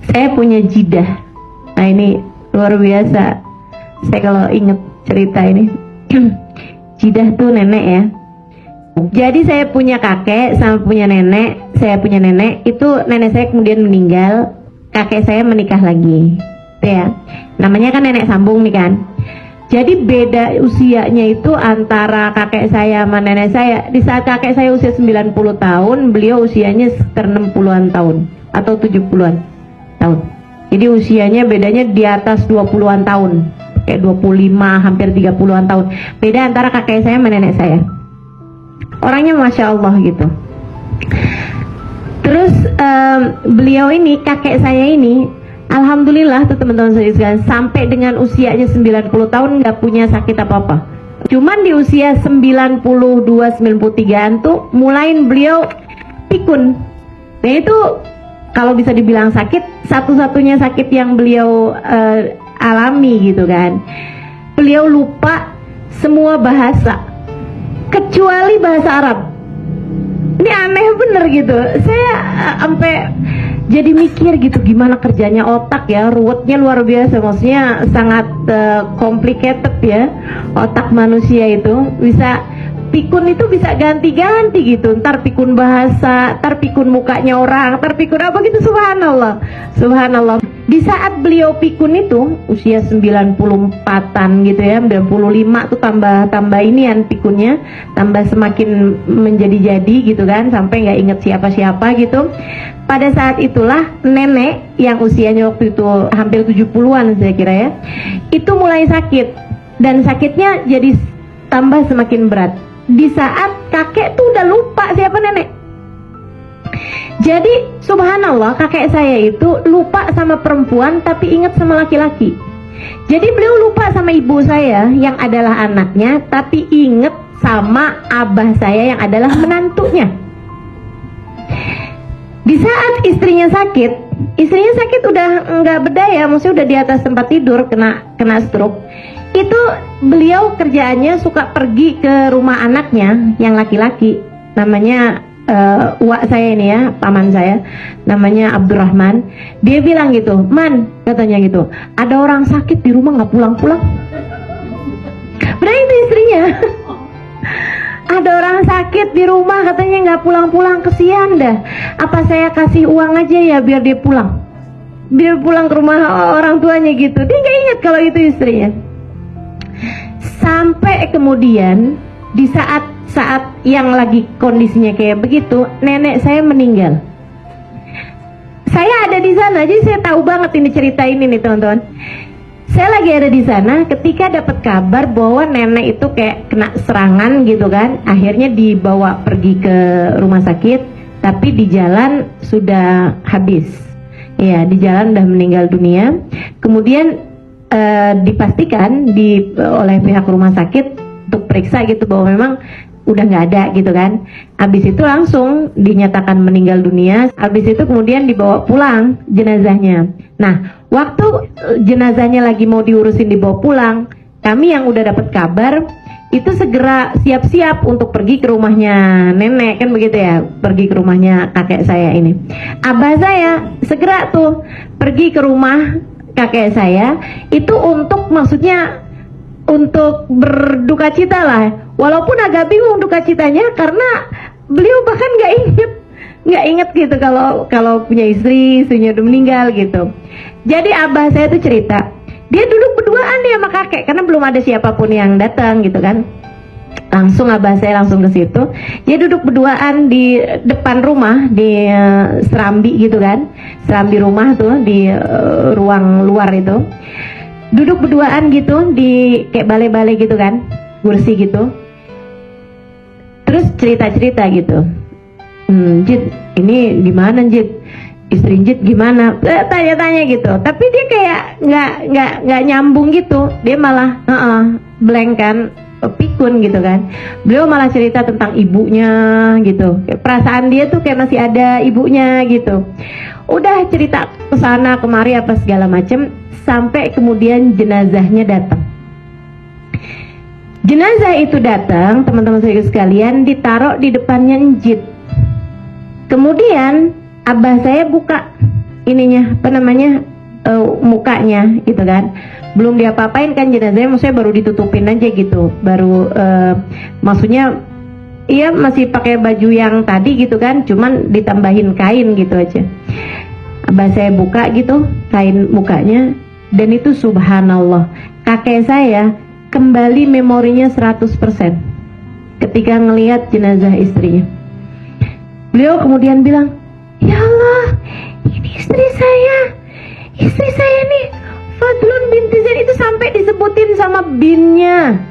Saya punya jidah. Nah ini luar biasa. Saya kalau inget cerita ini, jidah tuh nenek ya. Jadi saya punya kakek sama punya nenek. Saya punya nenek, itu nenek saya kemudian meninggal. Kakek saya menikah lagi, gitu ya. Namanya kan nenek sambung nih kan. Jadi beda usianya itu antara kakek saya sama nenek saya. Di saat kakek saya usia 90 tahun, beliau usianya sekitar 60-an tahun atau 70-an tahun. Jadi usianya bedanya di atas 20-an tahun, kayak 25 hampir 30-an tahun. Beda antara kakek saya sama nenek saya. Orangnya Masya Allah gitu. Terus beliau ini, kakek saya ini, alhamdulillah tuh teman-teman sekalian, sampai dengan usianya 90 tahun nggak punya sakit apa-apa. Cuman di usia 92-93an tuh mulain beliau pikun. Nah itu kalau bisa dibilang sakit, satu-satunya sakit yang beliau alami gitu kan. Beliau lupa semua bahasa kecuali bahasa Arab. Ini aneh bener gitu. Saya sampai jadi mikir gitu, gimana kerjanya otak ya, ruwetnya luar biasa. Maksudnya sangat complicated ya otak manusia itu. Bisa pikun itu bisa ganti-ganti gitu. Ntar pikun bahasa, ntar pikun mukanya orang, ntar pikun apa gitu. Subhanallah, subhanallah. Di saat beliau pikun itu usia 94-an gitu ya, 95 tuh tambah inian pikunnya, tambah semakin menjadi-jadi gitu kan, sampai nggak inget siapa-siapa gitu. Pada saat itulah nenek yang usianya waktu itu hampir 70-an saya kira ya, itu mulai sakit, dan sakitnya jadi tambah semakin berat. Di saat kakek tuh udah lupa siapa nenek. Jadi subhanallah, kakek saya itu lupa sama perempuan tapi ingat sama laki-laki. Jadi beliau lupa sama ibu saya yang adalah anaknya, tapi ingat sama abah saya yang adalah menantunya. Di saat istrinya sakit udah nggak berdaya, maksudnya udah di atas tempat tidur, kena stroke. Itu beliau kerjaannya suka pergi ke rumah anaknya yang laki-laki, namanya uak saya ini ya, paman saya, namanya Abdurrahman. Dia bilang gitu, "Man," katanya gitu, "ada orang sakit di rumah nggak pulang-pulang." Berarti itu istrinya. Ada orang sakit di rumah katanya nggak pulang-pulang, kesian dah. Apa saya kasih uang aja ya biar dia pulang, biar pulang ke rumah orang tuanya gitu. Dia nggak ingat kalau itu istrinya. Sampai kemudian di saat yang lagi kondisinya kayak begitu, nenek saya meninggal. Saya ada di sana, jadi saya tahu banget ini cerita ini nih teman-teman. Saya lagi ada di sana ketika dapat kabar bahwa nenek itu kayak kena serangan gitu kan. Akhirnya dibawa pergi ke rumah sakit, tapi di jalan sudah habis. Ya, di jalan udah meninggal dunia. Kemudian dipastikan oleh pihak rumah sakit untuk periksa gitu bahwa memang udah nggak ada gitu kan. Habis itu langsung dinyatakan meninggal dunia. Habis itu kemudian dibawa pulang jenazahnya. Nah, waktu jenazahnya lagi mau diurusin dibawa pulang, kami yang udah dapat kabar itu segera siap-siap untuk pergi ke rumahnya nenek, kan begitu ya, pergi ke rumahnya kakek saya ini. Abah saya segera tuh pergi ke rumah kakek saya itu untuk, maksudnya untuk berduka cita lah, walaupun agak bingung duka citanya karena beliau bahkan nggak inget gitu kalau punya istrinya udah meninggal gitu. Jadi abah saya tuh cerita, dia duduk berduaan nih sama kakek karena belum ada siapapun yang datang gitu kan. Langsung abah saya langsung ke situ, dia duduk berduaan di depan rumah, di serambi gitu kan, serambi rumah tuh di ruang luar itu. Duduk berduaan gitu di kayak balai-balai gitu kan, kursi gitu. Terus cerita-cerita gitu. Jid, ini gimana Jid? Istri Jid gimana? Tanya-tanya gitu. Tapi dia kayak nggak nyambung gitu. Dia malah blank kan, pikun gitu kan. Beliau malah cerita tentang ibunya gitu. Kayak perasaan dia tuh kayak masih ada ibunya gitu. Udah cerita kesana kemari apa segala macem, sampai kemudian jenazahnya datang. Jenazah itu datang, teman-teman saya sekalian, ditaruh di depannya Njit. Kemudian abah saya buka ininya, apa namanya, mukanya gitu kan. Belum diapa-apain kan jenazahnya, maksudnya baru ditutupin aja gitu. Baru maksudnya iya masih pakai baju yang tadi gitu kan, cuman ditambahin kain gitu aja. Abah saya buka gitu kain mukanya, dan itu subhanallah, kakek saya kembali memorinya 100% ketika ngelihat jenazah istrinya. Beliau kemudian bilang, ya Allah, ini istri saya nih, Fadlun binti Zain, itu sampai disebutin sama binnya.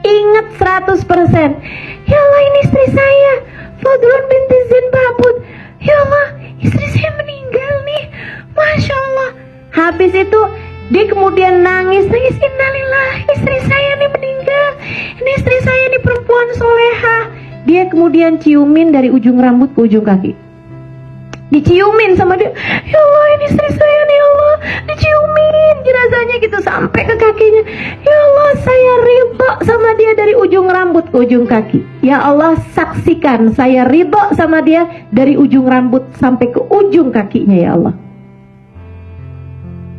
Ingat 100%. Ya Allah, ini istri saya, Fadlun binti Zain Babut. Ya Allah, istri saya meninggal nih, Masya Allah. Habis itu dia kemudian nangis, innalillah, istri saya nih meninggal, ini istri saya nih perempuan soleha. Dia kemudian ciumin dari ujung rambut ke ujung kaki, diciumin sama dia. Ya Allah, ini istri saya nih, ya Allah, diciumin jenazahnya gitu sampai ke kakinya. Ya Allah, saya ridho sama dia dari ujung rambut ke ujung kaki. Ya Allah, saksikan saya ridho sama dia dari ujung rambut sampai ke ujung kakinya, ya Allah.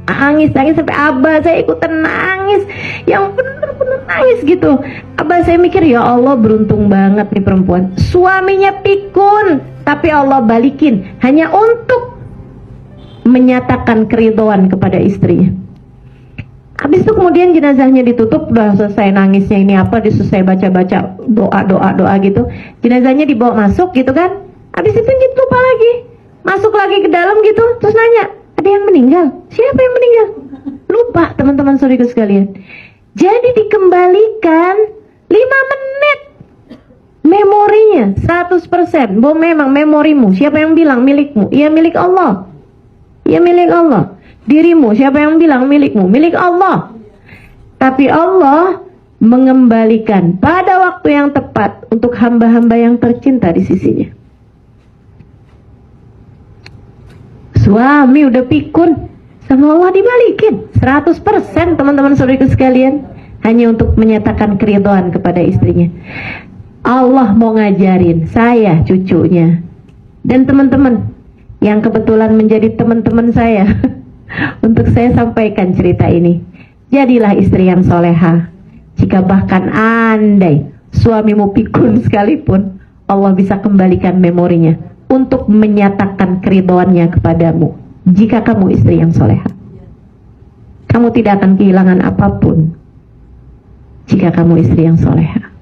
Nangis sampai abah saya ikutan nangis, yang bener-bener nangis gitu. Abah saya mikir, ya Allah, beruntung banget nih perempuan, suaminya pikun tapi Allah balikin hanya untuk menyatakan keridhaan kepada istrinya. Habis itu kemudian jenazahnya ditutup, udah selesai nangisnya ini apa, selesai baca-baca doa gitu, jenazahnya dibawa masuk gitu kan. Habis itu lupa lagi, masuk lagi ke dalam gitu, terus nanya, ada yang meninggal? Siapa yang meninggal? Lupa, teman-teman saudaraku sekalian. Jadi dikembalikan 5 menit memorinya 100%. Bahwa memang memorimu, siapa yang bilang milikmu? Iya, milik Allah. Iya, milik Allah. Dirimu, siapa yang bilang milikmu? Milik Allah. Tapi Allah mengembalikan pada waktu yang tepat untuk hamba-hamba yang tercinta di sisinya. Suami udah pikun, sama Allah dibalikin 100%, teman-teman saudaraku sekalian, hanya untuk menyatakan keridhaan kepada istrinya. Allah mau ngajarin saya, cucunya, dan teman-teman yang kebetulan menjadi teman-teman saya untuk saya sampaikan cerita ini. Jadilah istri yang soleha. Jika bahkan andai suamimu pikun sekalipun, Allah bisa kembalikan memorinya untuk menyatakan keridhaannya kepadamu. Jika kamu istri yang soleha, kamu tidak akan kehilangan apapun jika kamu istri yang soleha.